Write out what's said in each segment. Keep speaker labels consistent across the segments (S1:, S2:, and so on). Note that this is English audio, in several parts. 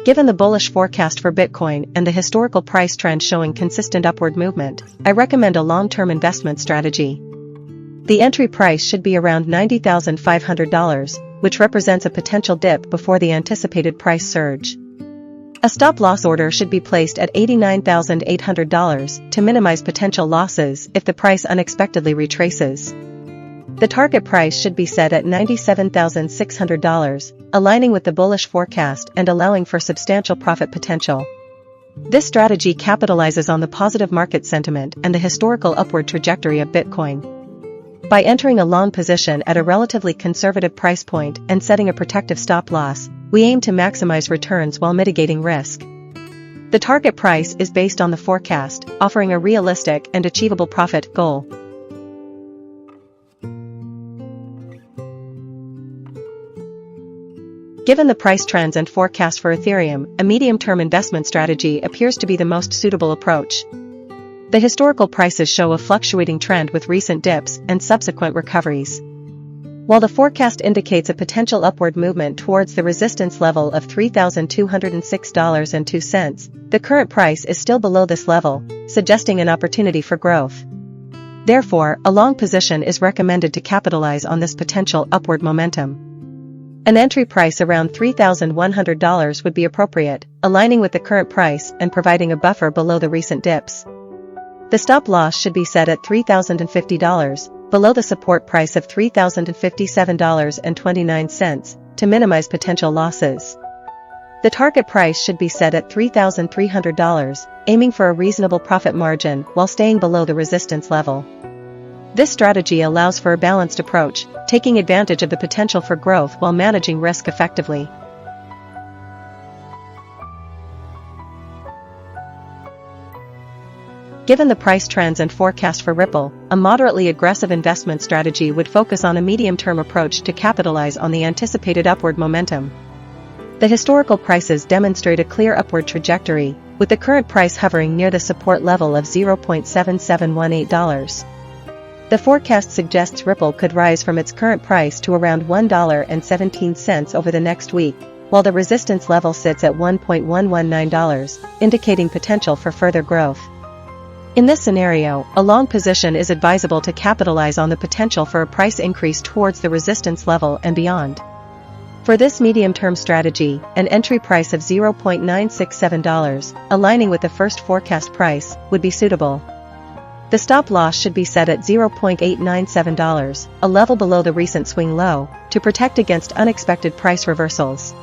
S1: Given the bullish forecast for Bitcoin and the historical price trend showing consistent upward movement, I recommend a long-term investment strategy. The entry price should be around $90,500, which represents a potential dip before the anticipated price surge. A stop-loss order should be placed at $89,800 to minimize potential losses if the price unexpectedly retraces. The target price should be set at $97,600, aligning with the bullish forecast and allowing for substantial profit potential. This strategy capitalizes on the positive market sentiment and the historical upward trajectory of Bitcoin. By entering a long position at a relatively conservative price point and setting a protective stop-loss, we aim to maximize returns while mitigating risk. The target price is based on the forecast, offering a realistic and achievable profit goal. Given the price trends and forecast for Ethereum, a medium-term investment strategy appears to be the most suitable approach. The historical prices show a fluctuating trend with recent dips and subsequent recoveries. While the forecast indicates a potential upward movement towards the resistance level of $3,206.02, the current price is still below this level, suggesting an opportunity for growth. Therefore, a long position is recommended to capitalize on this potential upward momentum. An entry price around $3,100 would be appropriate, aligning with the current price and providing a buffer below the recent dips. The stop-loss should be set at $3,050, below the support price of $3,057.29, to minimize potential losses. The target price should be set at $3,300, aiming for a reasonable profit margin while staying below the resistance level. This strategy allows for a balanced approach, taking advantage of the potential for growth while managing risk effectively. Given the price trends and forecast for Ripple, a moderately aggressive investment strategy would focus on a medium-term approach to capitalize on the anticipated upward momentum. The historical prices demonstrate a clear upward trajectory, with the current price hovering near the support level of $0.7718. The forecast suggests Ripple could rise from its current price to around $1.17 over the next week, while the resistance level sits at $1.119, indicating potential for further growth. In this scenario, a long position is advisable to capitalize on the potential for a price increase towards the resistance level and beyond. For this medium-term strategy, an entry price of $0.967, aligning with the first forecast price, would be suitable. The stop-loss should be set at $0.897, a level below the recent swing low, to protect against unexpected price reversals.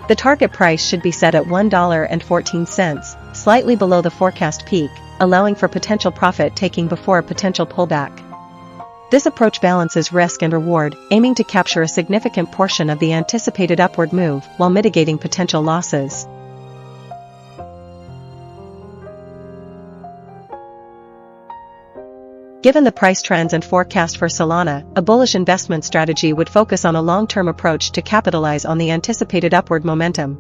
S1: The target price should be set at $1.14, slightly below the forecast peak, allowing for potential profit taking before a potential pullback. This approach balances risk and reward, aiming to capture a significant portion of the anticipated upward move while mitigating potential losses. Given the price trends and forecast for Solana, a bullish investment strategy would focus on a long-term approach to capitalize on the anticipated upward momentum.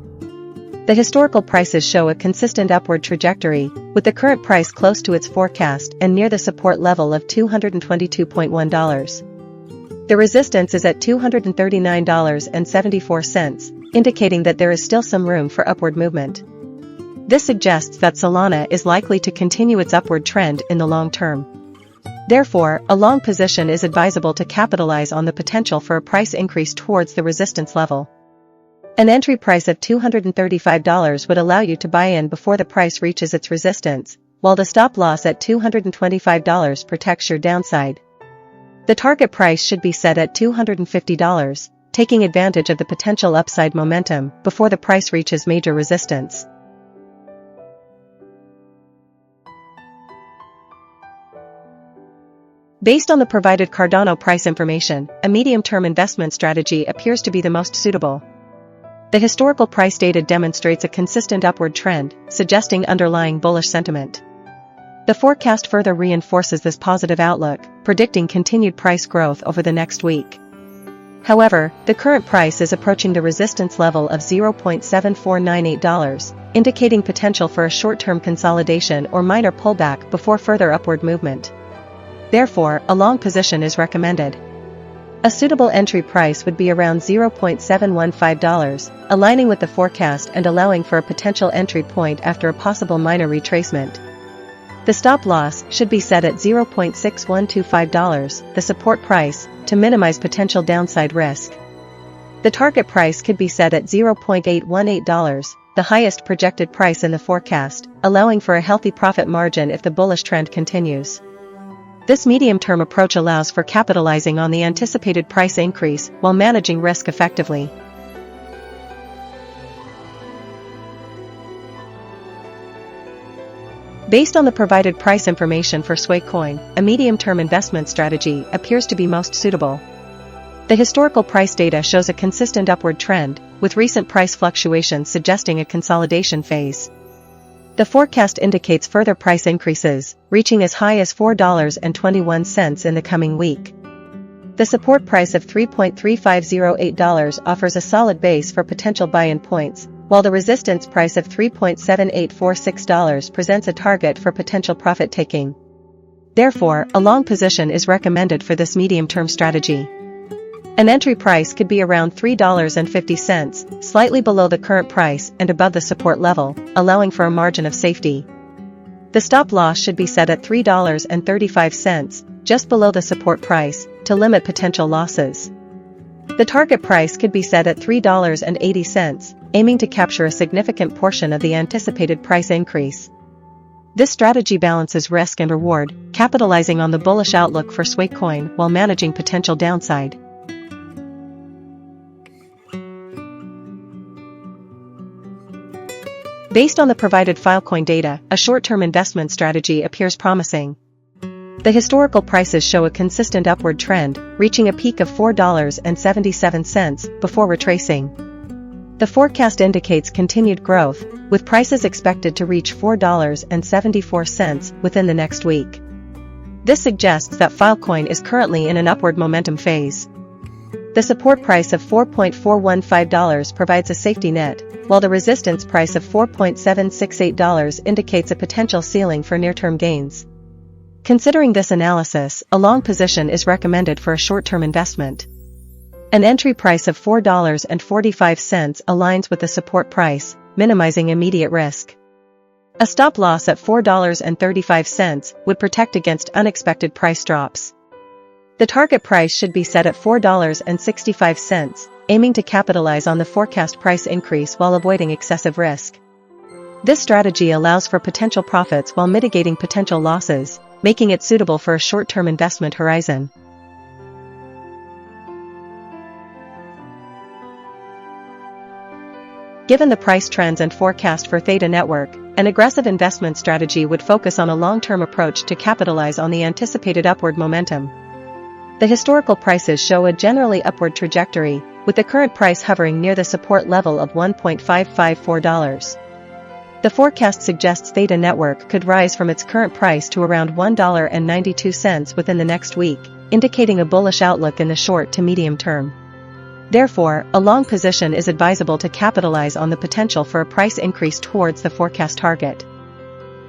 S1: The historical prices show a consistent upward trajectory, with the current price close to its forecast and near the support level of $222.1. The resistance is at $239.74, indicating that there is still some room for upward movement. This suggests that Solana is likely to continue its upward trend in the long term. Therefore, a long position is advisable to capitalize on the potential for a price increase towards the resistance level. An entry price of $235 would allow you to buy in before the price reaches its resistance, while the stop-loss at $225 protects your downside. The target price should be set at $250, taking advantage of the potential upside momentum before the price reaches major resistance. Based on the provided Cardano price information, a medium-term investment strategy appears to be the most suitable. The historical price data demonstrates a consistent upward trend, suggesting underlying bullish sentiment. The forecast further reinforces this positive outlook, predicting continued price growth over the next week. However, the current price is approaching the resistance level of $0.7498, indicating potential for a short-term consolidation or minor pullback before further upward movement. Therefore, a long position is recommended. A suitable entry price would be around $0.715, aligning with the forecast and allowing for a potential entry point after a possible minor retracement. The stop loss should be set at $0.6125, the support price, to minimize potential downside risk. The target price could be set at $0.818, the highest projected price in the forecast, allowing for a healthy profit margin if the bullish trend continues. This medium-term approach allows for capitalizing on the anticipated price increase while managing risk effectively. Based on the provided price information for Coin, a medium-term investment strategy appears to be most suitable. The historical price data shows a consistent upward trend, with recent price fluctuations suggesting a consolidation phase. The forecast indicates further price increases, reaching as high as $4.21 in the coming week. The support price of $3.3508 offers a solid base for potential buy-in points, while the resistance price of $3.7846 presents a target for potential profit-taking. Therefore, a long position is recommended for this medium-term strategy. An entry price could be around $3.50, slightly below the current price and above the support level, allowing for a margin of safety. The stop loss should be set at $3.35, just below the support price, to limit potential losses. The target price could be set at $3.80, aiming to capture a significant portion of the anticipated price increase. This strategy balances risk and reward, capitalizing on the bullish outlook for Coin while managing potential downside. Based on the provided Filecoin data, a short-term investment strategy appears promising. The historical prices show a consistent upward trend, reaching a peak of $4.77 before retracing. The forecast indicates continued growth, with prices expected to reach $4.74 within the next week. This suggests that Filecoin is currently in an upward momentum phase. The support price of $4.415 provides a safety net, while the resistance price of $4.768 indicates a potential ceiling for near-term gains. Considering this analysis, a long position is recommended for a short-term investment. An entry price of $4.45 aligns with the support price, minimizing immediate risk. A stop loss at $4.35 would protect against unexpected price drops. The target price should be set at $4.65, aiming to capitalize on the forecast price increase while avoiding excessive risk. This strategy allows for potential profits while mitigating potential losses, making it suitable for a short-term investment horizon. Given the price trends and forecast for Theta network, an aggressive investment strategy would focus on a long-term approach to capitalize on the anticipated upward momentum. The historical prices show a generally upward trajectory, with the current price hovering near the support level of $1.554. The forecast suggests Theta network could rise from its current price to around $1.92 within the next week, indicating a bullish outlook in the short to medium term. Therefore, a long position is advisable to capitalize on the potential for a price increase towards the forecast target.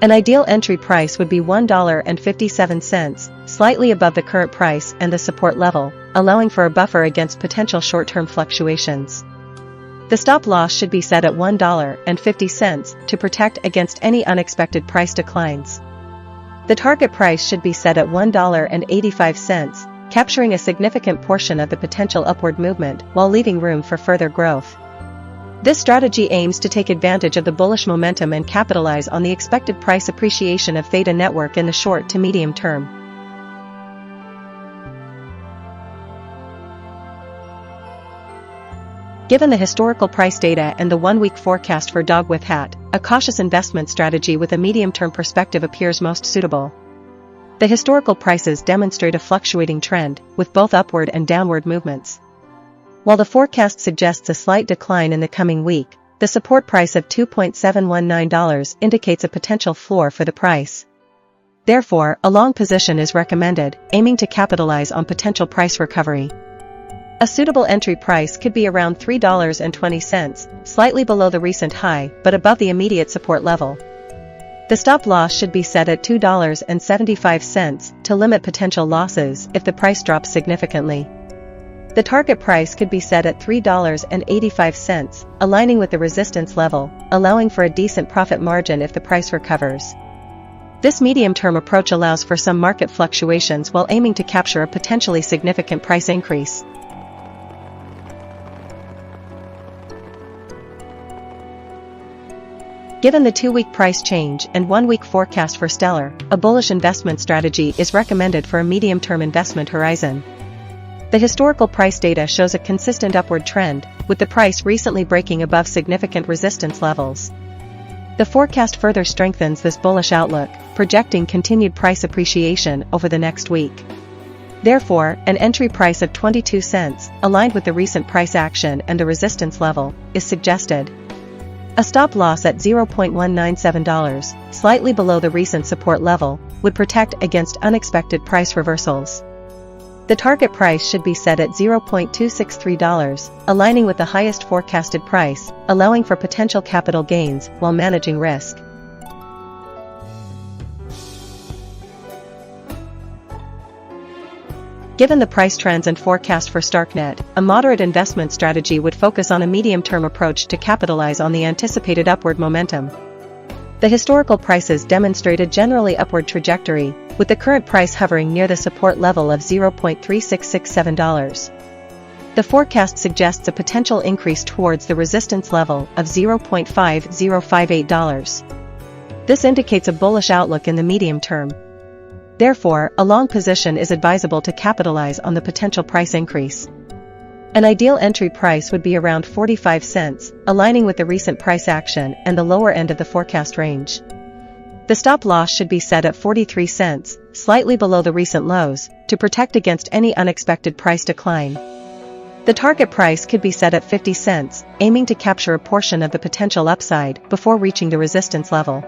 S1: An ideal entry price would be $1.57, slightly above the current price and the support level, allowing for a buffer against potential short-term fluctuations. The stop loss should be set at $1.50 to protect against any unexpected price declines. The target price should be set at $1.85, capturing a significant portion of the potential upward movement while leaving room for further growth. This strategy aims to take advantage of the bullish momentum and capitalize on the expected price appreciation of Theta network in the short to medium term. Given the historical price data and the one-week forecast for Dogwifhat, a cautious investment strategy with a medium-term perspective appears most suitable. The historical prices demonstrate a fluctuating trend, with both upward and downward movements. While the forecast suggests a slight decline in the coming week, the support price of $2.719 indicates a potential floor for the price. Therefore, a long position is recommended, aiming to capitalize on potential price recovery. A suitable entry price could be around $3.20, slightly below the recent high but above the immediate support level. The stop loss should be set at $2.75 to limit potential losses if the price drops significantly. The target price could be set at $3.85, aligning with the resistance level, allowing for a decent profit margin if the price recovers. This medium-term approach allows for some market fluctuations while aiming to capture a potentially significant price increase. Given the 2-week price change and 1-week forecast for Stellar, a bullish investment strategy is recommended for a medium-term investment horizon. The historical price data shows a consistent upward trend, with the price recently breaking above significant resistance levels. The forecast further strengthens this bullish outlook, projecting continued price appreciation over the next week. Therefore, an entry price of 22 cents, aligned with the recent price action and the resistance level, is suggested. A stop loss at $0.197, slightly below the recent support level, would protect against unexpected price reversals. The target price should be set at $0.263, aligning with the highest forecasted price, allowing for potential capital gains while managing risk. Given the price trends and forecast for Starknet, a moderate investment strategy would focus on a medium-term approach to capitalize on the anticipated upward momentum. The historical prices demonstrate a generally upward trajectory, with the current price hovering near the support level of $0.3667. The forecast suggests a potential increase towards the resistance level of $0.5058. This indicates a bullish outlook in the medium term. Therefore, a long position is advisable to capitalize on the potential price increase. An ideal entry price would be around 45 cents, aligning with the recent price action and the lower end of the forecast range. The stop loss should be set at 43 cents, slightly below the recent lows, to protect against any unexpected price decline. The target price could be set at 50 cents, aiming to capture a portion of the potential upside before reaching the resistance level.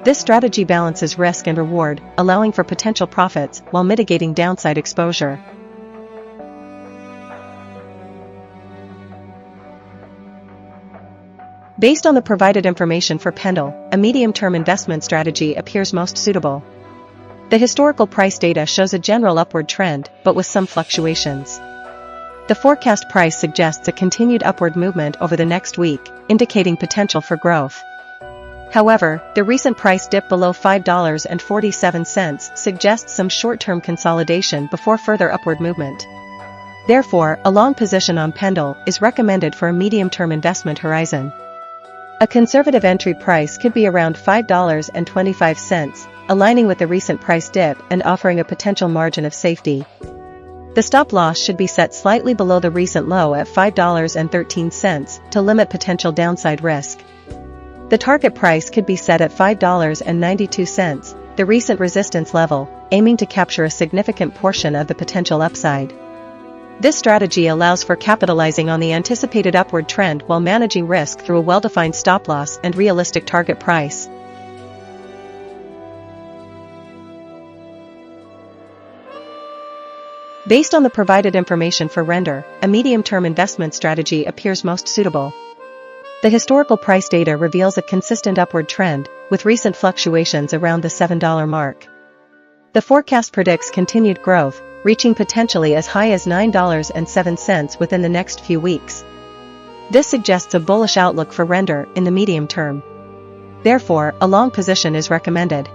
S1: This strategy balances risk and reward, allowing for potential profits while mitigating downside exposure. Based on the provided information for PENDLE, a medium-term investment strategy appears most suitable. The historical price data shows a general upward trend, but with some fluctuations. The forecast price suggests a continued upward movement over the next week, indicating potential for growth. However, the recent price dip below $5.47 suggests some short-term consolidation before further upward movement. Therefore, a long position on PENDLE is recommended for a medium-term investment horizon. A conservative entry price could be around $5.25, aligning with the recent price dip and offering a potential margin of safety. The stop loss should be set slightly below the recent low at $5.13 to limit potential downside risk. The target price could be set at $5.92, the recent resistance level, aiming to capture a significant portion of the potential upside. This strategy allows for capitalizing on the anticipated upward trend while managing risk through a well-defined stop loss and realistic target price. Based on the provided information for Render, a medium-term investment strategy appears most suitable. The historical price data reveals a consistent upward trend, with recent fluctuations around the $7 mark. The forecast predicts continued growth, reaching potentially as high as $9.07 within the next few weeks. This suggests a bullish outlook for Render in the medium term. Therefore, a long position is recommended.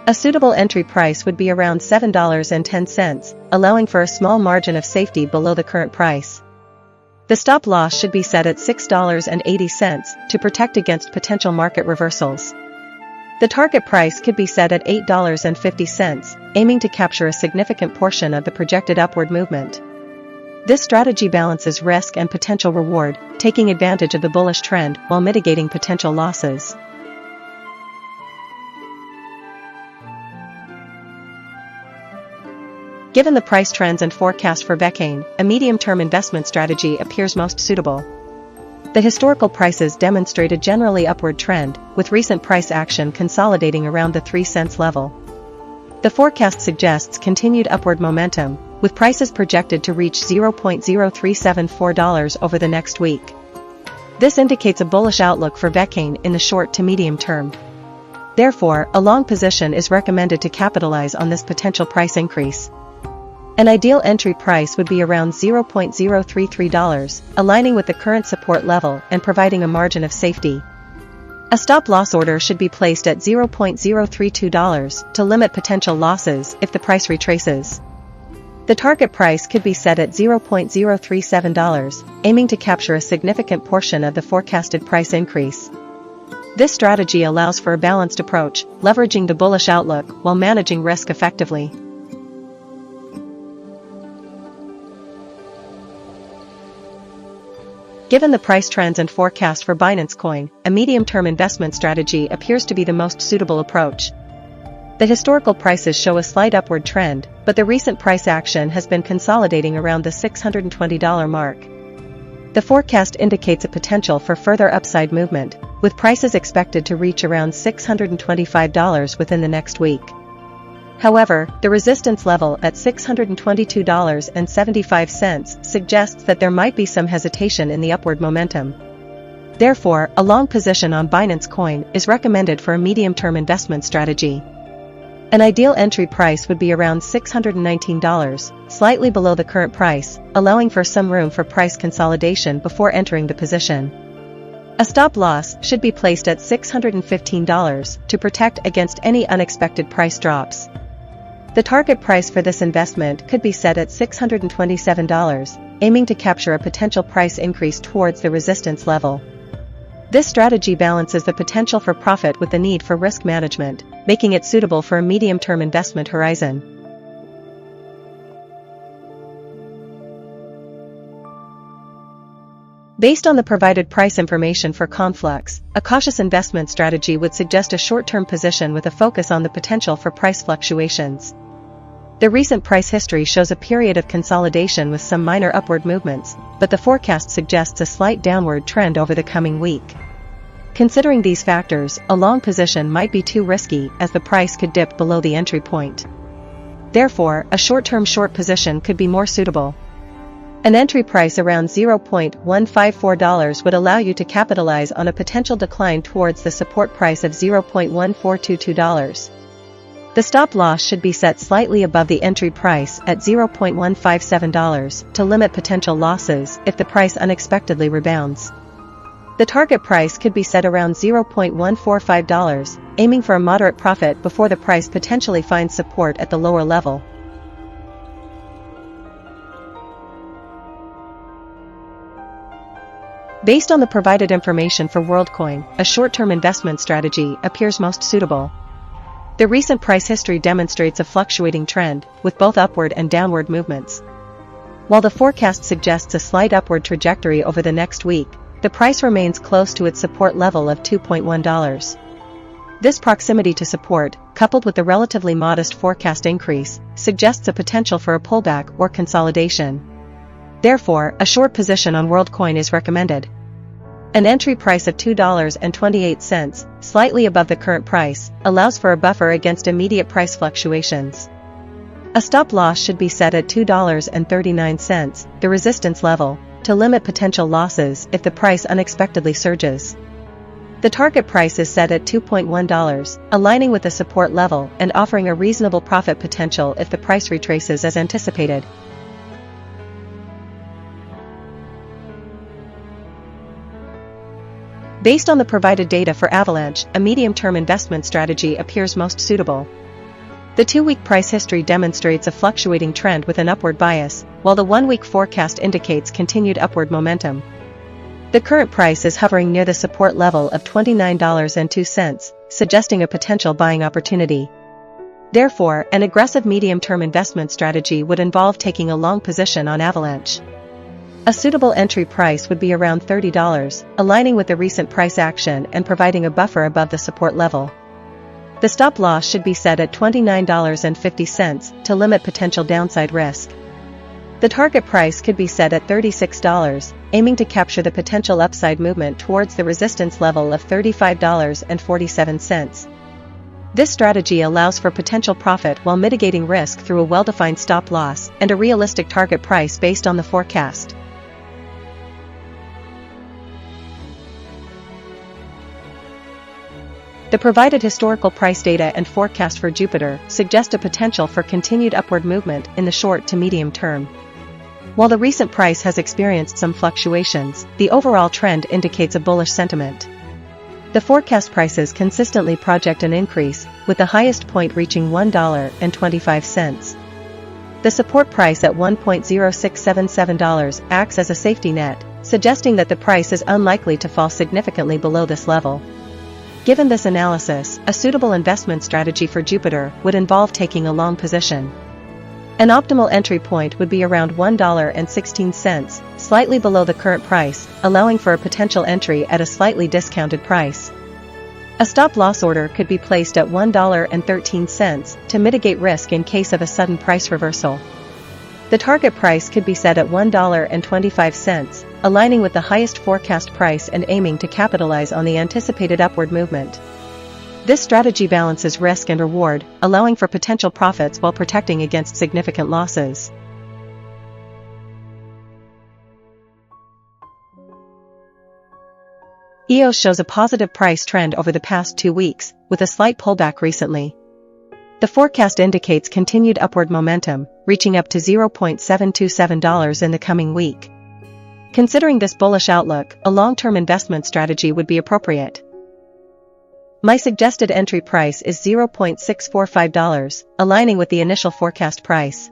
S1: A suitable entry price would be around $7.10, allowing for a small margin of safety below the current price. The stop loss should be set at $6.80 to protect against potential market reversals. The target price could be set at $8.50, aiming to capture a significant portion of the projected upward movement. This strategy balances risk and potential reward, taking advantage of the bullish trend while mitigating potential losses. Given the price trends and forecast for VeChain, a medium-term investment strategy appears most suitable. The historical prices demonstrate a generally upward trend, with recent price action consolidating around the 3 cents level. The forecast suggests continued upward momentum, with prices projected to reach $0.0374 over the next week. This indicates a bullish outlook for VeChain in the short to medium term. Therefore, a long position is recommended to capitalize on this potential price increase. An ideal entry price would be around $0.033, aligning with the current support level and providing a margin of safety. A stop-loss order should be placed at $0.032 to limit potential losses if the price retraces. The target price could be set at $0.037, aiming to capture a significant portion of the forecasted price increase. This strategy allows for a balanced approach, leveraging the bullish outlook while managing risk effectively. Given the price trends and forecast for Binance Coin, a medium-term investment strategy appears to be the most suitable approach. The historical prices show a slight upward trend, but the recent price action has been consolidating around the $620 mark. The forecast indicates a potential for further upside movement, with prices expected to reach around $625 within the next week. However, the resistance level at $622.75 suggests that there might be some hesitation in the upward momentum. Therefore, a long position on Binance Coin is recommended for a medium-term investment strategy. An ideal entry price would be around $619, slightly below the current price, allowing for some room for price consolidation before entering the position. A stop loss should be placed at $615 to protect against any unexpected price drops. The target price for this investment could be set at $627, aiming to capture a potential price increase towards the resistance level. This strategy balances the potential for profit with the need for risk management, making it suitable for a medium-term investment horizon. Based on the provided price information for Conflux, a cautious investment strategy would suggest a short-term position with a focus on the potential for price fluctuations. The recent price history shows a period of consolidation with some minor upward movements, but the forecast suggests a slight downward trend over the coming week. Considering these factors, a long position might be too risky as the price could dip below the entry point. Therefore, a short-term short position could be more suitable. An entry price around $0.154 would allow you to capitalize on a potential decline towards the support price of $0.1422. The stop loss should be set slightly above the entry price at $0.157 to limit potential losses if the price unexpectedly rebounds. The target price could be set around $0.145, aiming for a moderate profit before the price potentially finds support at the lower level. Based on the provided information for Worldcoin, a short-term investment strategy appears most suitable. The recent price history demonstrates a fluctuating trend, with both upward and downward movements. While the forecast suggests a slight upward trajectory over the next week, the price remains close to its support level of $2.1. This proximity to support, coupled with the relatively modest forecast increase, suggests a potential for a pullback or consolidation. Therefore, a short position on Worldcoin is recommended. An entry price of $2.28, slightly above the current price, allows for a buffer against immediate price fluctuations. A stop loss should be set at $2.39, the resistance level, to limit potential losses if the price unexpectedly surges. The target price is set at $2.1, aligning with the support level and offering a reasonable profit potential if the price retraces as anticipated. Based on the provided data for Avalanche, a medium-term investment strategy appears most suitable. The 2-week price history demonstrates a fluctuating trend with an upward bias, while the 1-week forecast indicates continued upward momentum. The current price is hovering near the support level of $29.02, suggesting a potential buying opportunity. Therefore, an aggressive medium-term investment strategy would involve taking a long position on Avalanche. A suitable entry price would be around $30, aligning with the recent price action and providing a buffer above the support level. The stop loss should be set at $29.50 to limit potential downside risk. The target price could be set at $36, aiming to capture the potential upside movement towards the resistance level of $35.47. This strategy allows for potential profit while mitigating risk through a well-defined stop loss and a realistic target price based on the forecast. The provided historical price data and forecast for Jupiter suggest a potential for continued upward movement in the short to medium term. While the recent price has experienced some fluctuations, the overall trend indicates a bullish sentiment. The forecast prices consistently project an increase, with the highest point reaching $1.25. The support price at $1.0677 acts as a safety net, suggesting that the price is unlikely to fall significantly below this level. Given this analysis, a suitable investment strategy for Jupiter would involve taking a long position. An optimal entry point would be around $1.16, slightly below the current price, allowing for a potential entry at a slightly discounted price. A stop-loss order could be placed at $1.13 to mitigate risk in case of a sudden price reversal. The target price could be set at $1.25, aligning with the highest forecast price and aiming to capitalize on the anticipated upward movement. This strategy balances risk and reward, allowing for potential profits while protecting against significant losses. EOS shows a positive price trend over the past 2 weeks, with a slight pullback recently. The forecast indicates continued upward momentum, reaching up to $0.727 in the coming week. Considering this bullish outlook, a long-term investment strategy would be appropriate. My suggested entry price is $0.645, aligning with the initial forecast price.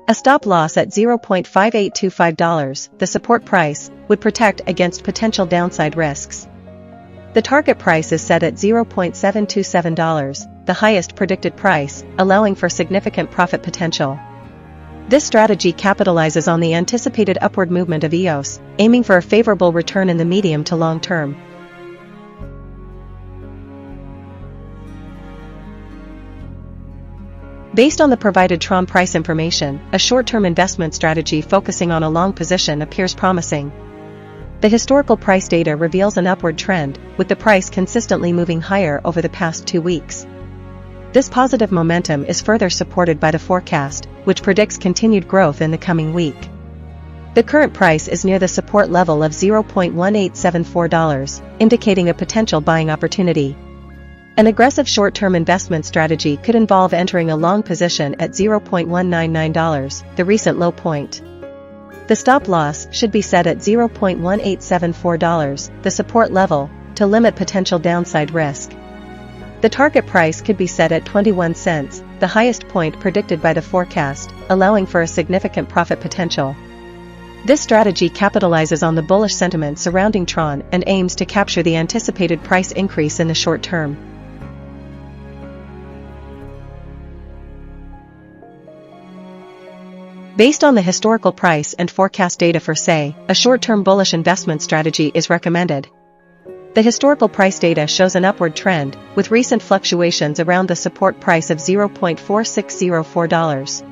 S1: A stop loss at $0.5825, the support price, would protect against potential downside risks. The target price is set at $0.727, the highest predicted price, allowing for significant profit potential. This strategy capitalizes on the anticipated upward movement of EOS, aiming for a favorable return in the medium to long term. Based on the provided TRON price information, a short-term investment strategy focusing on a long position appears promising. The historical price data reveals an upward trend, with the price consistently moving higher over the past 2 weeks. This positive momentum is further supported by the forecast, which predicts continued growth in the coming week. The current price is near the support level of $0.1874, indicating a potential buying opportunity. An aggressive short-term investment strategy could involve entering a long position at $0.199, the recent low point. The stop loss should be set at $0.1874, the support level, to limit potential downside risk. The target price could be set at 21 cents, the highest point predicted by the forecast, allowing for a significant profit potential. This strategy capitalizes on the bullish sentiment surrounding TRON and aims to capture the anticipated price increase in the short term. Based on the historical price and forecast data for SE, a short-term bullish investment strategy is recommended. The historical price data shows an upward trend, with recent fluctuations around the support price of $0.4604.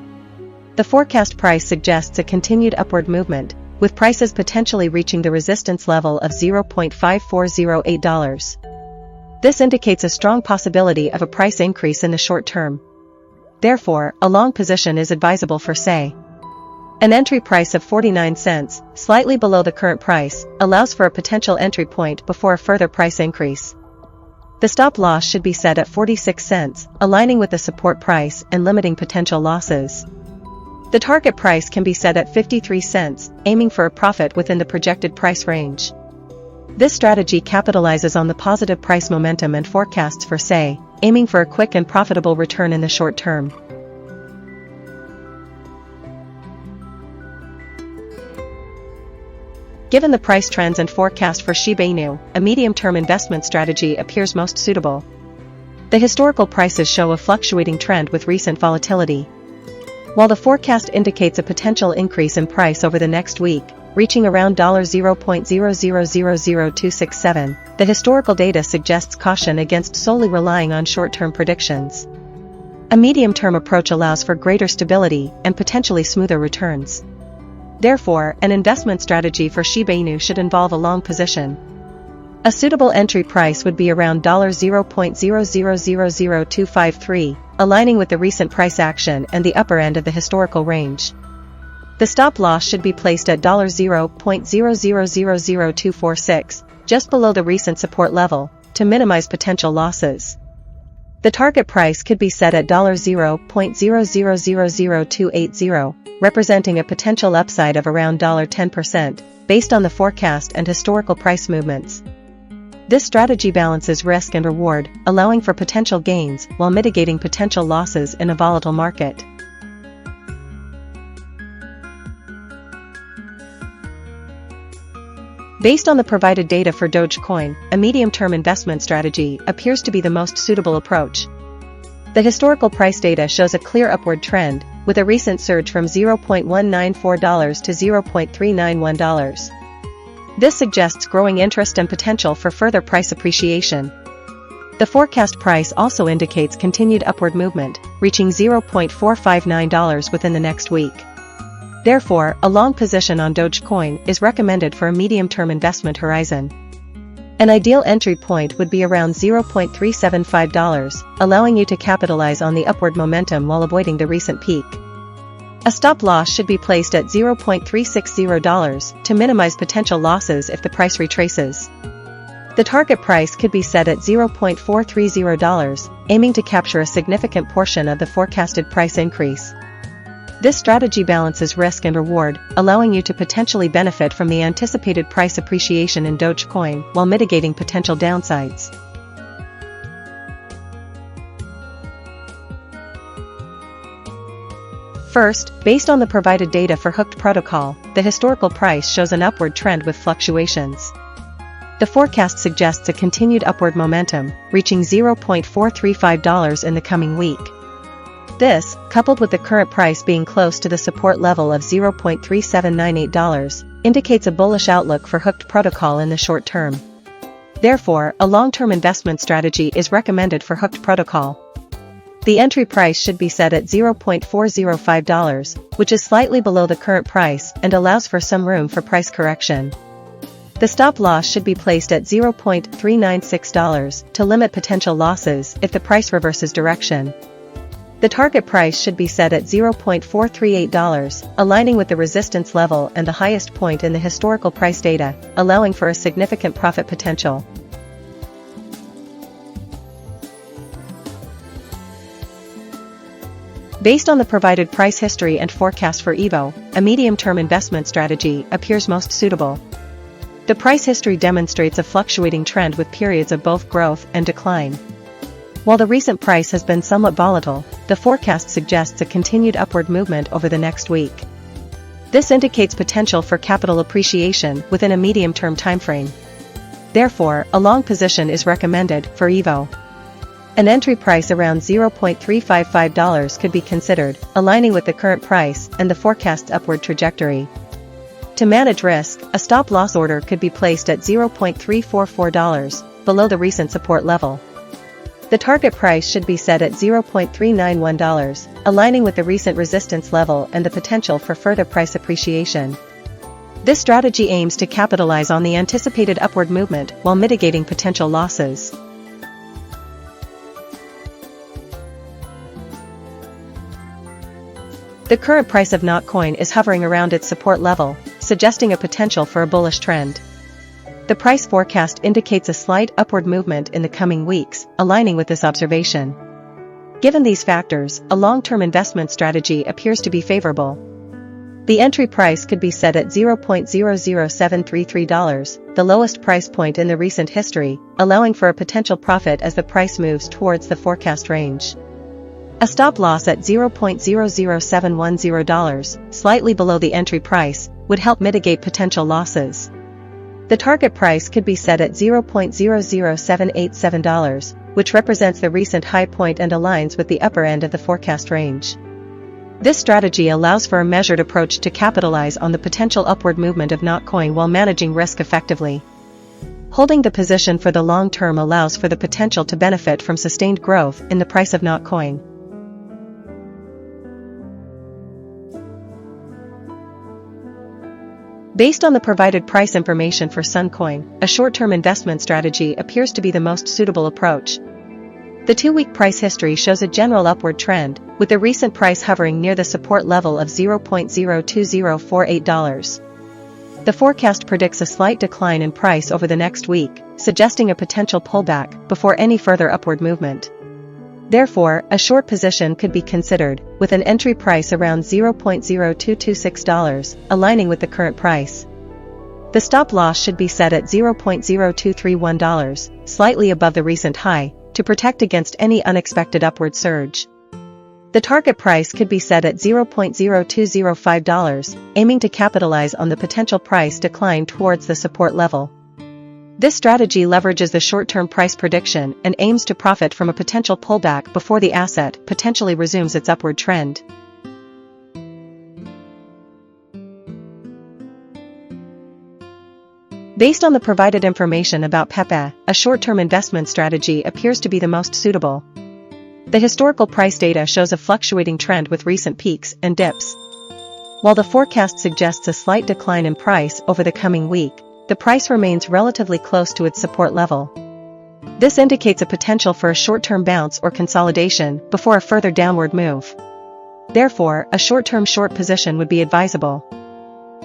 S1: The forecast price suggests a continued upward movement, with prices potentially reaching the resistance level of $0.5408. This indicates a strong possibility of a price increase in the short term. Therefore, a long position is advisable for SE. An entry price of 49 cents, slightly below the current price, allows for a potential entry point before a further price increase. The stop loss should be set at 46 cents, aligning with the support price and limiting potential losses. The target price can be set at 53 cents, aiming for a profit within the projected price range. This strategy capitalizes on the positive price momentum and forecasts for SE, aiming for a quick and profitable return in the short term. Given the price trends and forecast for Shiba Inu, a medium-term investment strategy appears most suitable. The historical prices show a fluctuating trend with recent volatility. While the forecast indicates a potential increase in price over the next week, reaching around $0.0000267, the historical data suggests caution against solely relying on short-term predictions. A medium-term approach allows for greater stability and potentially smoother returns. Therefore, an investment strategy for Shiba Inu should involve a long position. A suitable entry price would be around $0.0000253, aligning with the recent price action and the upper end of the historical range. The stop loss should be placed at $0.0000246, just below the recent support level, to minimize potential losses. The target price could be set at $0.0000280, representing a potential upside of around 10%, based on the forecast and historical price movements. This strategy balances risk and reward, allowing for potential gains while mitigating potential losses in a volatile market. Based on the provided data for Dogecoin, a medium-term investment strategy appears to be the most suitable approach. The historical price data shows a clear upward trend, with a recent surge from $0.194 to $0.391. This suggests growing interest and potential for further price appreciation. The forecast price also indicates continued upward movement, reaching $0.459 within the next week. Therefore, a long position on Dogecoin is recommended for a medium-term investment horizon. An ideal entry point would be around $0.375, allowing you to capitalize on the upward momentum while avoiding the recent peak. A stop loss should be placed at $0.360 to minimize potential losses if the price retraces. The target price could be set at $0.430, aiming to capture a significant portion of the forecasted price increase. This strategy balances risk and reward, allowing you to potentially benefit from the anticipated price appreciation in Dogecoin while mitigating potential downsides. First, based on the provided data for Hooked Protocol, the historical price shows an upward trend with fluctuations. The forecast suggests a continued upward momentum, reaching $0.435 in the coming week. This, coupled with the current price being close to the support level of $0.3798, indicates a bullish outlook for Hooked Protocol in the short term. Therefore, a long-term investment strategy is recommended for Hooked Protocol. The entry price should be set at $0.405, which is slightly below the current price and allows for some room for price correction. The stop loss should be placed at $0.396 to limit potential losses if the price reverses direction. The target price should be set at $0.438, aligning with the resistance level and the highest point in the historical price data, allowing for a significant profit potential. Based on the provided price history and forecast for Evo, a medium-term investment strategy appears most suitable. The price history demonstrates a fluctuating trend with periods of both growth and decline. While the recent price has been somewhat volatile, the forecast suggests a continued upward movement over the next week. This indicates potential for capital appreciation within a medium-term timeframe. Therefore, a long position is recommended for Evo. An entry price around $0.355 could be considered, aligning with the current price and the forecast's upward trajectory. To manage risk, a stop-loss order could be placed at $0.344, below the recent support level. The target price should be set at $0.391, aligning with the recent resistance level and the potential for further price appreciation. This strategy aims to capitalize on the anticipated upward movement while mitigating potential losses. The current price of Litecoin is hovering around its support level, suggesting a potential for a bullish trend. The price forecast indicates a slight upward movement in the coming weeks, aligning with this observation. Given these factors, a long-term investment strategy appears to be favorable. The entry price could be set at $0.00733, the lowest price point in the recent history, allowing for a potential profit as the price moves towards the forecast range. A stop loss at $0.00710, slightly below the entry price, would help mitigate potential losses. The target price could be set at $0.00787, which represents the recent high point and aligns with the upper end of the forecast range. This strategy allows for a measured approach to capitalize on the potential upward movement of Litecoin while managing risk effectively. Holding the position for the long term allows for the potential to benefit from sustained growth in the price of Litecoin. Based on the provided price information for Suncoin, a short-term investment strategy appears to be the most suitable approach. The 2-week price history shows a general upward trend, with the recent price hovering near the support level of $0.02048. The forecast predicts a slight decline in price over the next week, suggesting a potential pullback before any further upward movement. Therefore, a short position could be considered, with an entry price around $0.0226, aligning with the current price. The stop loss should be set at $0.0231, slightly above the recent high, to protect against any unexpected upward surge. The target price could be set at $0.0205, aiming to capitalize on the potential price decline towards the support level. This strategy leverages the short-term price prediction and aims to profit from a potential pullback before the asset potentially resumes its upward trend. Based on the provided information about Pepe, a short-term investment strategy appears to be the most suitable. The historical price data shows a fluctuating trend with recent peaks and dips. While the forecast suggests a slight decline in price over the coming week, the price remains relatively close to its support level. This indicates a potential for a short-term bounce or consolidation before a further downward move. Therefore, a short-term short position would be advisable.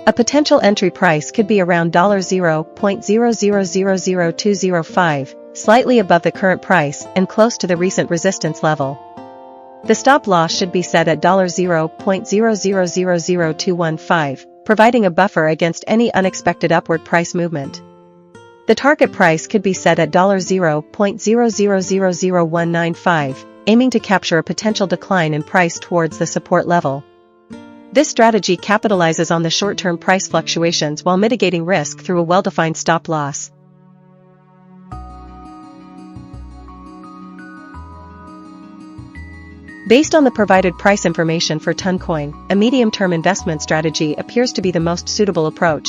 S1: A potential entry price could be around $0.000205, slightly above the current price and close to the recent resistance level. The stop loss should be set at $0.000215, providing a buffer against any unexpected upward price movement. The target price could be set at $0.000195, aiming to capture a potential decline in price towards the support level. This strategy capitalizes on the short-term price fluctuations while mitigating risk through a well-defined stop loss. Based on the provided price information for Toncoin, a medium-term investment strategy appears to be the most suitable approach.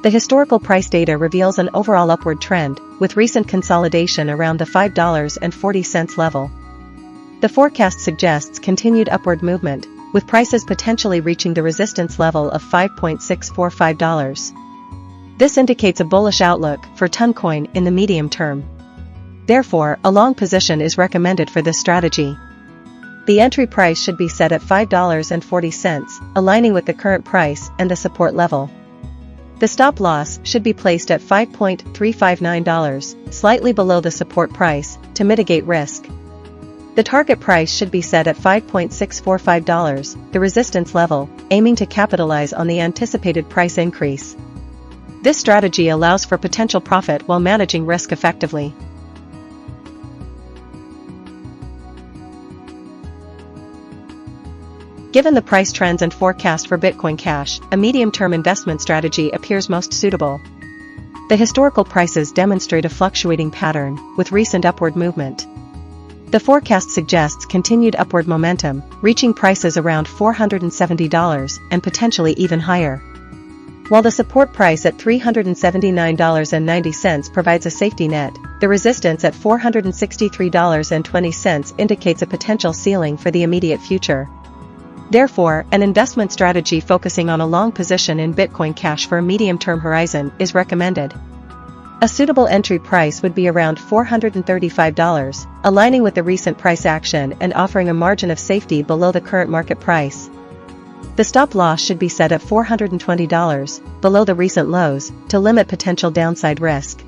S1: The historical price data reveals an overall upward trend, with recent consolidation around the $5.40 level. The forecast suggests continued upward movement, with prices potentially reaching the resistance level of $5.645. This indicates a bullish outlook for Toncoin in the medium term. Therefore, a long position is recommended for this strategy. The entry price should be set at $5.40, aligning with the current price and the support level. The stop loss should be placed at $5.359, slightly below the support price, to mitigate risk. The target price should be set at $5.645, the resistance level, aiming to capitalize on the anticipated price increase. This strategy allows for potential profit while managing risk effectively. Given the price trends and forecast for Bitcoin Cash, a medium-term investment strategy appears most suitable. The historical prices demonstrate a fluctuating pattern, with recent upward movement. The forecast suggests continued upward momentum, reaching prices around $470 and potentially even higher. While the support price at $379.90 provides a safety net, the resistance at $463.20 indicates a potential ceiling for the immediate future. Therefore, an investment strategy focusing on a long position in Bitcoin Cash for a medium-term horizon is recommended. A suitable entry price would be around $435, aligning with the recent price action and offering a margin of safety below the current market price. The stop loss should be set at $420, below the recent lows, to limit potential downside risk.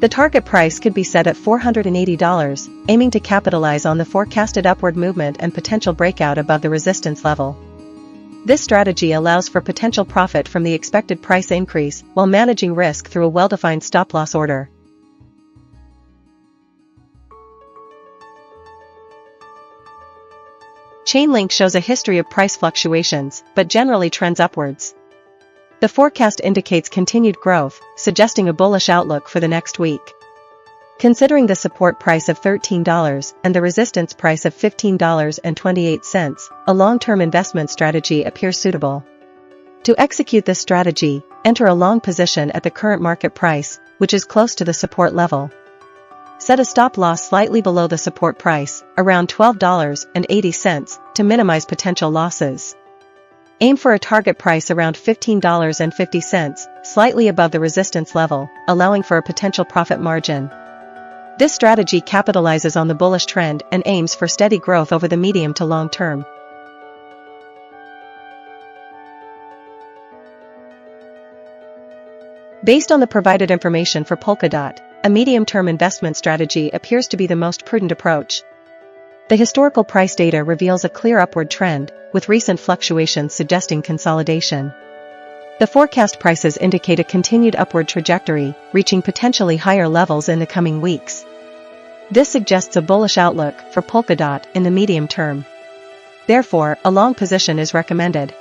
S1: The target price could be set at $480, aiming to capitalize on the forecasted upward movement and potential breakout above the resistance level. This strategy allows for potential profit from the expected price increase while managing risk through a well-defined stop-loss order. Chainlink shows a history of price fluctuations, but generally trends upwards. The forecast indicates continued growth, suggesting a bullish outlook for the next week. Considering the support price of $13 and the resistance price of $15.28, a long-term investment strategy appears suitable. To execute this strategy, enter a long position at the current market price, which is close to the support level. Set a stop loss slightly below the support price, around $12.80, to minimize potential losses. Aim for a target price around $15.50, slightly above the resistance level, allowing for a potential profit margin. This strategy capitalizes on the bullish trend and aims for steady growth over the medium to long term. Based on the provided information for Polkadot, a medium-term investment strategy appears to be the most prudent approach. The historical price data reveals a clear upward trend, with recent fluctuations suggesting consolidation. The forecast prices indicate a continued upward trajectory, reaching potentially higher levels in the coming weeks. This suggests a bullish outlook for Polkadot in the medium term. Therefore, a long position is recommended.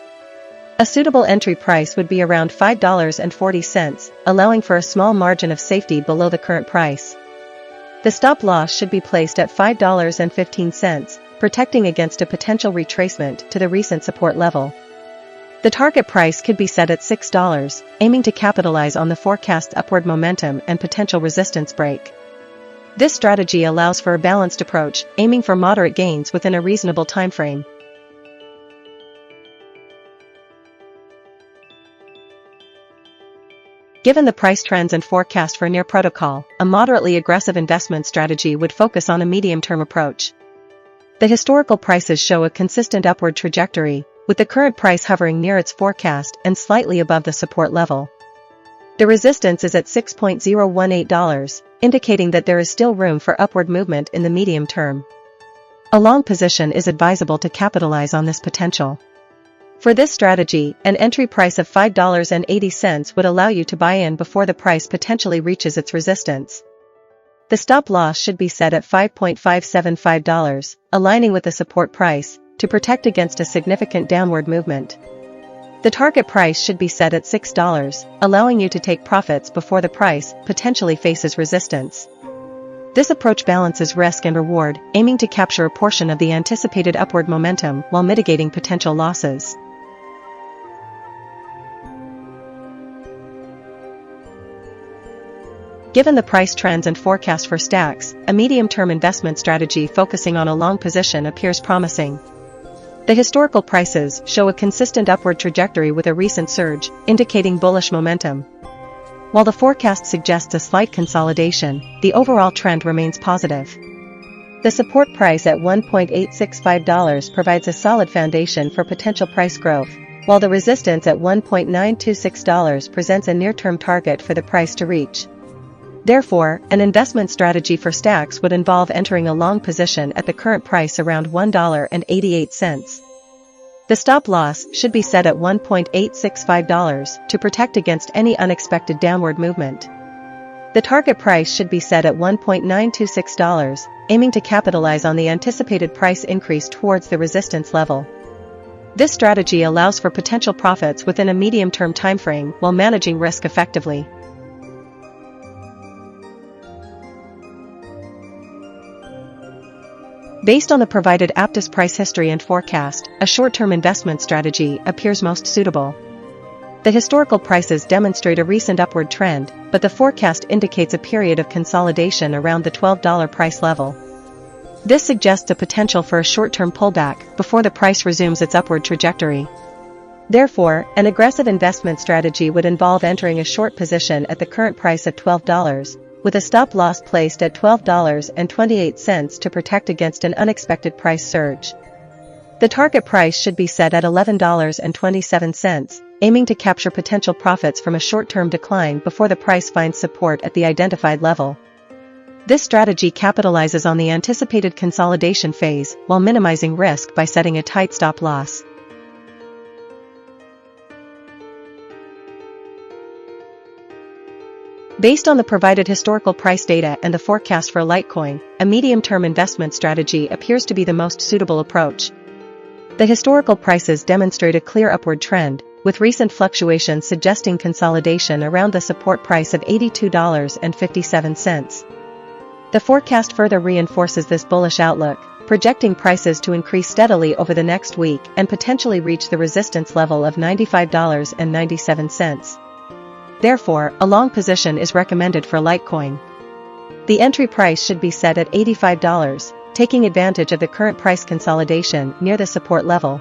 S1: A suitable entry price would be around $5.40, allowing for a small margin of safety below the current price. The stop loss should be placed at $5.15, protecting against a potential retracement to the recent support level. The target price could be set at $6, aiming to capitalize on the forecast upward momentum and potential resistance break. This strategy allows for a balanced approach, aiming for moderate gains within a reasonable timeframe. Given the price trends and forecast for Near protocol, a moderately aggressive investment strategy would focus on a medium-term approach. The historical prices show a consistent upward trajectory, with the current price hovering near its forecast and slightly above the support level. The resistance is at $6.018, indicating that there is still room for upward movement in the medium term. A long position is advisable to capitalize on this potential. For this strategy, an entry price of $5.80 would allow you to buy in before the price potentially reaches its resistance. The stop loss should be set at $5.575, aligning with the support price, to protect against a significant downward movement. The target price should be set at $6, allowing you to take profits before the price potentially faces resistance. This approach balances risk and reward, aiming to capture a portion of the anticipated upward momentum while mitigating potential losses. Given the price trends and forecast for stacks, a medium-term investment strategy focusing on a long position appears promising. The historical prices show a consistent upward trajectory with a recent surge, indicating bullish momentum. While the forecast suggests a slight consolidation, the overall trend remains positive. The support price at $1.865 provides a solid foundation for potential price growth, while the resistance at $1.926 presents a near-term target for the price to reach. Therefore, an investment strategy for stacks would involve entering a long position at the current price around $1.88. The stop loss should be set at $1.865 to protect against any unexpected downward movement. The target price should be set at $1.926, aiming to capitalize on the anticipated price increase towards the resistance level. This strategy allows for potential profits within a medium-term timeframe while managing risk effectively. Based on the provided Aptos price history and forecast, a short-term investment strategy appears most suitable. The historical prices demonstrate a recent upward trend, but the forecast indicates a period of consolidation around the $12 price level. This suggests a potential for a short-term pullback before the price resumes its upward trajectory. Therefore, an aggressive investment strategy would involve entering a short position at the current price of $12, with a stop loss placed at $12.28 to protect against an unexpected price surge. The target price should be set at $11.27, aiming to capture potential profits from a short-term decline before the price finds support at the identified level. This strategy capitalizes on the anticipated consolidation phase while minimizing risk by setting a tight stop loss. Based on the provided historical price data and the forecast for Litecoin, a medium-term investment strategy appears to be the most suitable approach. The historical prices demonstrate a clear upward trend, with recent fluctuations suggesting consolidation around the support price of $82.57. The forecast further reinforces this bullish outlook, projecting prices to increase steadily over the next week and potentially reach the resistance level of $95.97. Therefore, a long position is recommended for Litecoin. The entry price should be set at $85, taking advantage of the current price consolidation near the support level.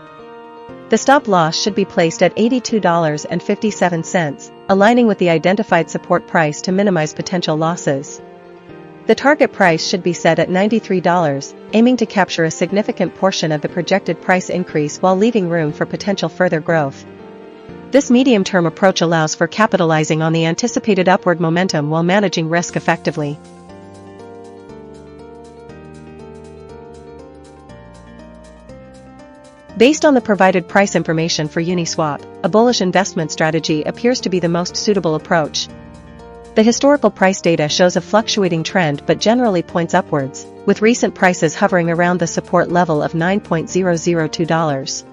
S1: The stop loss should be placed at $82.57, aligning with the identified support price to minimize potential losses. The target price should be set at $93, aiming to capture a significant portion of the projected price increase while leaving room for potential further growth. This medium-term approach allows for capitalizing on the anticipated upward momentum while managing risk effectively. Based on the provided price information for Uniswap, a bullish investment strategy appears to be the most suitable approach. The historical price data shows a fluctuating trend but generally points upwards, with recent prices hovering around the support level of $9.002.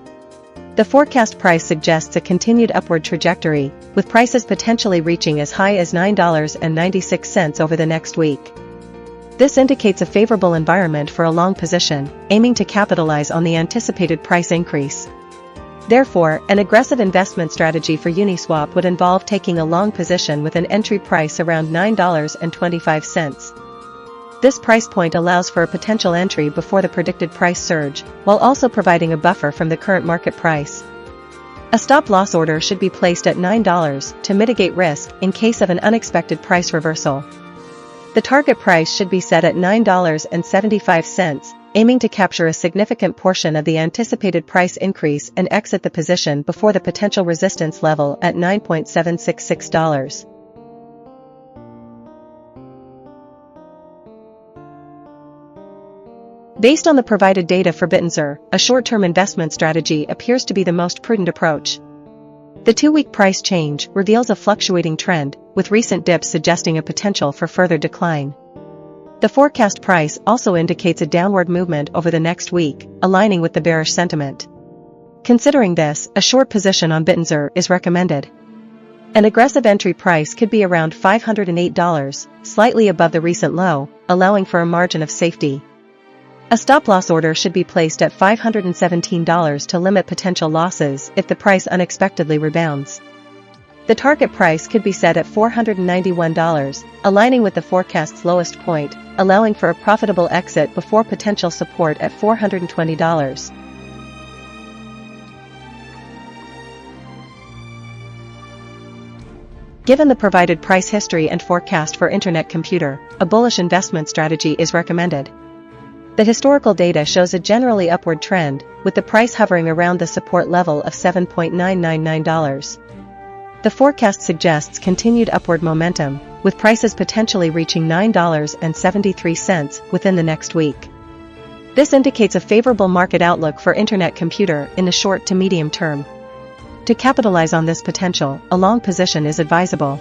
S1: The forecast price suggests a continued upward trajectory, with prices potentially reaching as high as $9.96 over the next week. This indicates a favorable environment for a long position, aiming to capitalize on the anticipated price increase. Therefore, an aggressive investment strategy for Uniswap would involve taking a long position with an entry price around $9.25. This price point allows for a potential entry before the predicted price surge, while also providing a buffer from the current market price. A stop-loss order should be placed at $9 to mitigate risk in case of an unexpected price reversal. The target price should be set at $9.75, aiming to capture a significant portion of the anticipated price increase and exit the position before the potential resistance level at $9.766. Based on the provided data for Bittensor, a short-term investment strategy appears to be the most prudent approach. The 2-week price change reveals a fluctuating trend, with recent dips suggesting a potential for further decline. The forecast price also indicates a downward movement over the next week, aligning with the bearish sentiment. Considering this, a short position on Bittensor is recommended. An aggressive entry price could be around $508, slightly above the recent low, allowing for a margin of safety. A stop-loss order should be placed at $517 to limit potential losses if the price unexpectedly rebounds. The target price could be set at $491, aligning with the forecast's lowest point, allowing for a profitable exit before potential support at $420. Given the provided price history and forecast for Internet Computer, a bullish investment strategy is recommended. The historical data shows a generally upward trend, with the price hovering around the support level of $7.999. The forecast suggests continued upward momentum, with prices potentially reaching $9.73 within the next week. This indicates a favorable market outlook for Internet Computer in the short to medium term. To capitalize on this potential, a long position is advisable.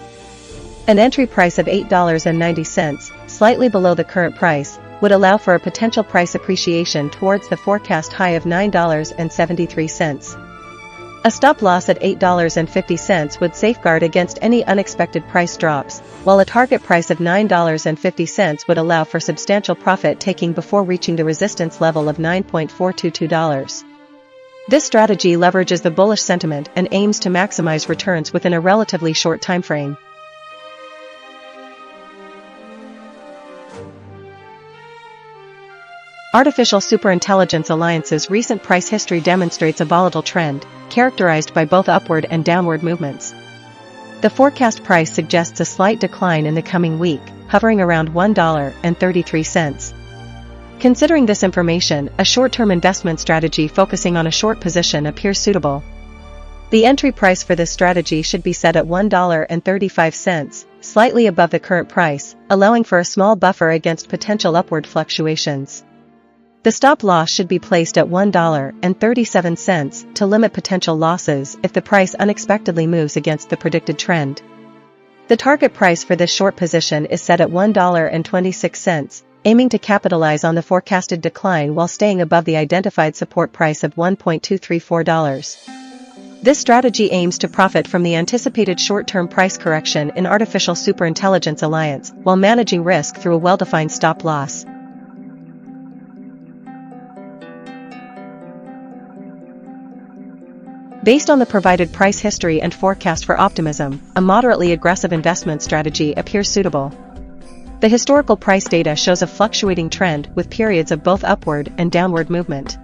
S1: An entry price of $8.90, slightly below the current price, would allow for a potential price appreciation towards the forecast high of $9.73. A stop-loss at $8.50 would safeguard against any unexpected price drops, while a target price of $9.50 would allow for substantial profit-taking before reaching the resistance level of $9.422. This strategy leverages the bullish sentiment and aims to maximize returns within a relatively short timeframe. Artificial Superintelligence Alliance's recent price history demonstrates a volatile trend, characterized by both upward and downward movements. The forecast price suggests a slight decline in the coming week, hovering around $1.33. Considering this information, a short-term investment strategy focusing on a short position appears suitable. The entry price for this strategy should be set at $1.35, slightly above the current price, allowing for a small buffer against potential upward fluctuations. The stop-loss should be placed at $1.37 to limit potential losses if the price unexpectedly moves against the predicted trend. The target price for this short position is set at $1.26, aiming to capitalize on the forecasted decline while staying above the identified support price of $1.234. This strategy aims to profit from the anticipated short-term price correction in Artificial Superintelligence Alliance while managing risk through a well-defined stop-loss. Based on the provided price history and forecast for Optimism, a moderately aggressive investment strategy appears suitable. The historical price data shows a fluctuating trend with periods of both upward and downward movement.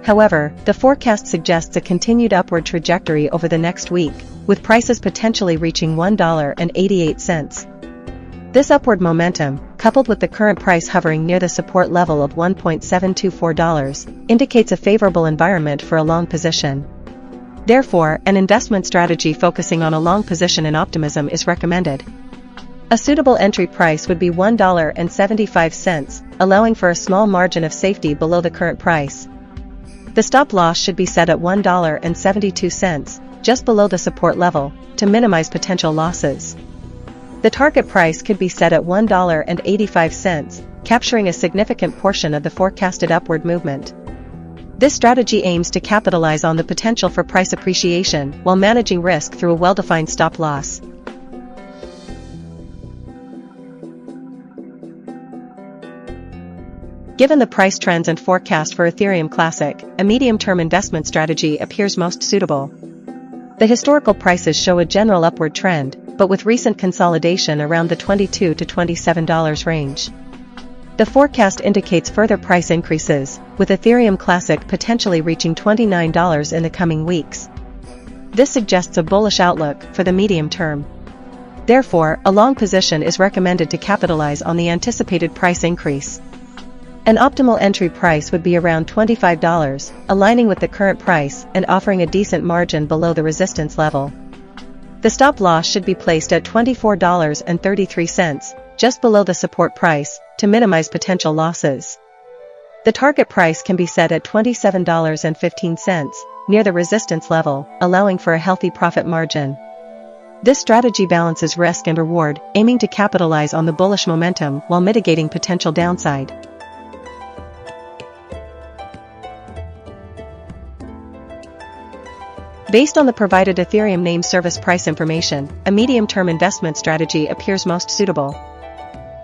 S1: However, the forecast suggests a continued upward trajectory over the next week, with prices potentially reaching $1.88. This upward momentum, coupled with the current price hovering near the support level of $1.724, indicates a favorable environment for a long position. Therefore, an investment strategy focusing on a long position in Optimism is recommended. A suitable entry price would be $1.75, allowing for a small margin of safety below the current price. The stop loss should be set at $1.72, just below the support level, to minimize potential losses. The target price could be set at $1.85, capturing a significant portion of the forecasted upward movement. This strategy aims to capitalize on the potential for price appreciation while managing risk through a well-defined stop loss. Given the price trends and forecast for Ethereum Classic, a medium-term investment strategy appears most suitable. The historical prices show a general upward trend, but with recent consolidation around the $22 to $27 range. The forecast indicates further price increases, with Ethereum Classic potentially reaching $29 in the coming weeks. This suggests a bullish outlook for the medium term. Therefore, a long position is recommended to capitalize on the anticipated price increase. An optimal entry price would be around $25, aligning with the current price and offering a decent margin below the resistance level. The stop loss should be placed at $24.33, just below the support price, to minimize potential losses. The target price can be set at $27.15, near the resistance level, allowing for a healthy profit margin. This strategy balances risk and reward, aiming to capitalize on the bullish momentum while mitigating potential downside. Based on the provided Ethereum name service price information, a medium-term investment strategy appears most suitable.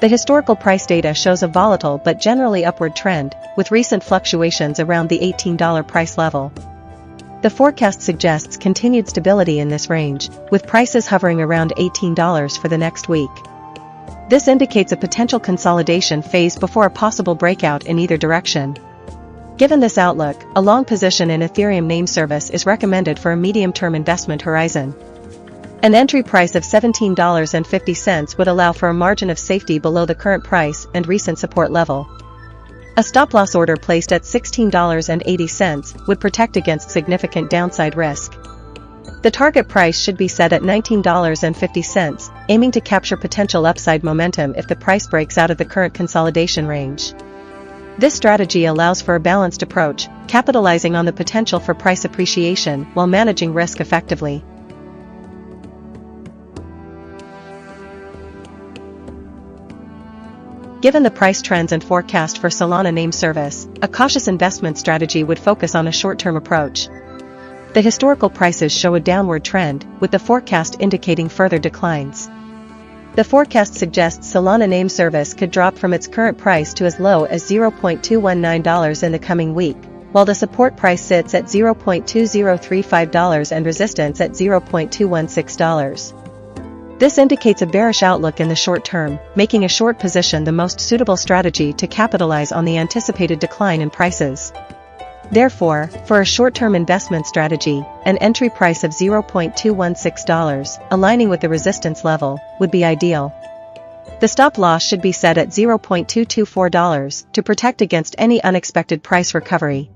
S1: The historical price data shows a volatile but generally upward trend, with recent fluctuations around the $18 price level. The forecast suggests continued stability in this range, with prices hovering around $18 for the next week. This indicates a potential consolidation phase before a possible breakout in either direction. Given this outlook, a long position in Ethereum name service is recommended for a medium-term investment horizon. An entry price of $17.50 would allow for a margin of safety below the current price and recent support level. A stop-loss order placed at $16.80 would protect against significant downside risk. The target price should be set at $19.50, aiming to capture potential upside momentum if the price breaks out of the current consolidation range. This strategy allows for a balanced approach, capitalizing on the potential for price appreciation while managing risk effectively. Given the price trends and forecast for Solana name service, a cautious investment strategy would focus on a short-term approach. The historical prices show a downward trend, with the forecast indicating further declines. The forecast suggests Solana name service could drop from its current price to as low as $0.219 in the coming week, while the support price sits at $0.2035 and resistance at $0.216. This indicates a bearish outlook in the short term, making a short position the most suitable strategy to capitalize on the anticipated decline in prices. Therefore, for a short-term investment strategy, an entry price of $0.216, aligning with the resistance level, would be ideal. The stop loss should be set at $0.224 to protect against any unexpected price recovery.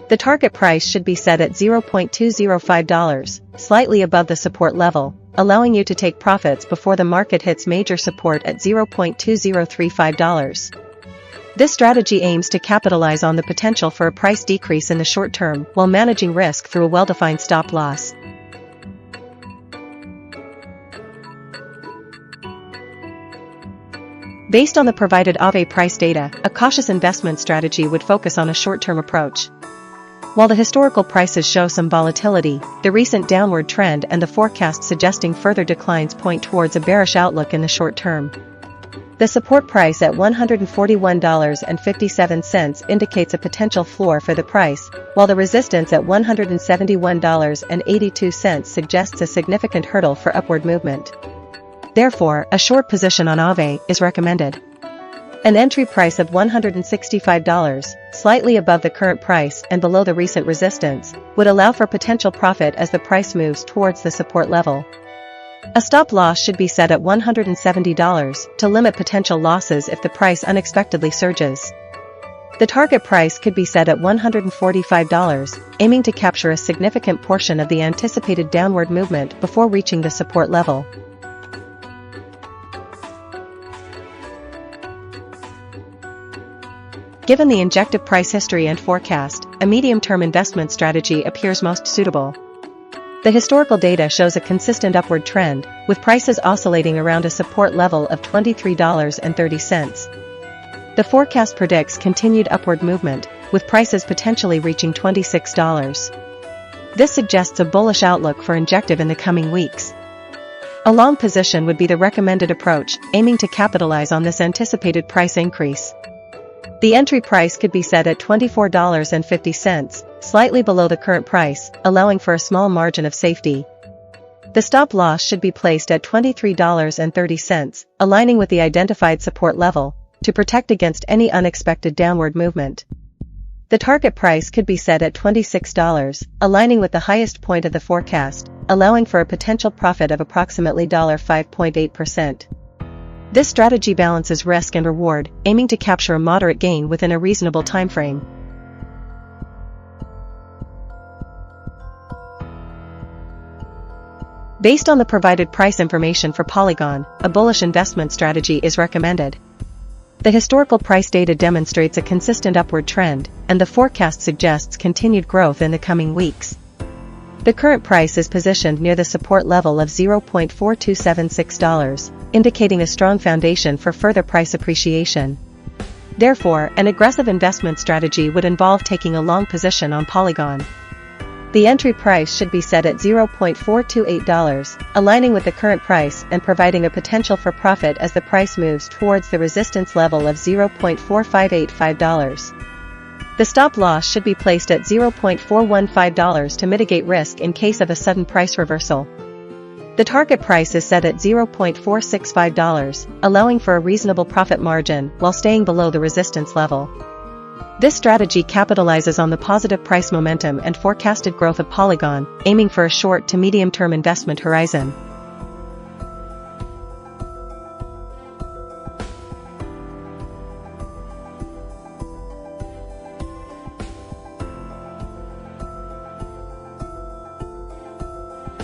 S1: The target price should be set at $0.205, slightly above the support level, allowing you to take profits before the market hits major support at $0.2035. This strategy aims to capitalize on the potential for a price decrease in the short term while managing risk through a well-defined stop loss. Based on the provided AVAX price data, a cautious investment strategy would focus on a short-term approach. While the historical prices show some volatility, the recent downward trend and the forecast suggesting further declines point towards a bearish outlook in the short term. The support price at $141.57 indicates a potential floor for the price, while the resistance at $171.82 suggests a significant hurdle for upward movement. Therefore, a short position on AVAX is recommended. An entry price of $165, slightly above the current price and below the recent resistance, would allow for potential profit as the price moves towards the support level. A stop loss should be set at $170 to limit potential losses if the price unexpectedly surges. The target price could be set at $145, aiming to capture a significant portion of the anticipated downward movement before reaching the support level. Given the injective price history and forecast, a medium-term investment strategy appears most suitable. The historical data shows a consistent upward trend, with prices oscillating around a support level of $23.30. The forecast predicts continued upward movement, with prices potentially reaching $26. This suggests a bullish outlook for injective in the coming weeks. A long position would be the recommended approach, aiming to capitalize on this anticipated price increase. The entry price could be set at $24.50, slightly below the current price, allowing for a small margin of safety. The stop loss should be placed at $23.30, aligning with the identified support level, to protect against any unexpected downward movement. The target price could be set at $26, aligning with the highest point of the forecast, allowing for a potential profit of approximately $5.8%. This strategy balances risk and reward, aiming to capture a moderate gain within a reasonable timeframe. Based on the provided price information for Polygon, a bullish investment strategy is recommended. The historical price data demonstrates a consistent upward trend, and the forecast suggests continued growth in the coming weeks. The current price is positioned near the support level of $0.4276, indicating a strong foundation for further price appreciation. Therefore, an aggressive investment strategy would involve taking a long position on Polygon. The entry price should be set at $0.428, aligning with the current price and providing a potential for profit as the price moves towards the resistance level of $0.4585. The stop loss should be placed at $0.415 to mitigate risk in case of a sudden price reversal. The target price is set at $0.465, allowing for a reasonable profit margin while staying below the resistance level. This strategy capitalizes on the positive price momentum and forecasted growth of Polygon, aiming for a short to medium-term investment horizon.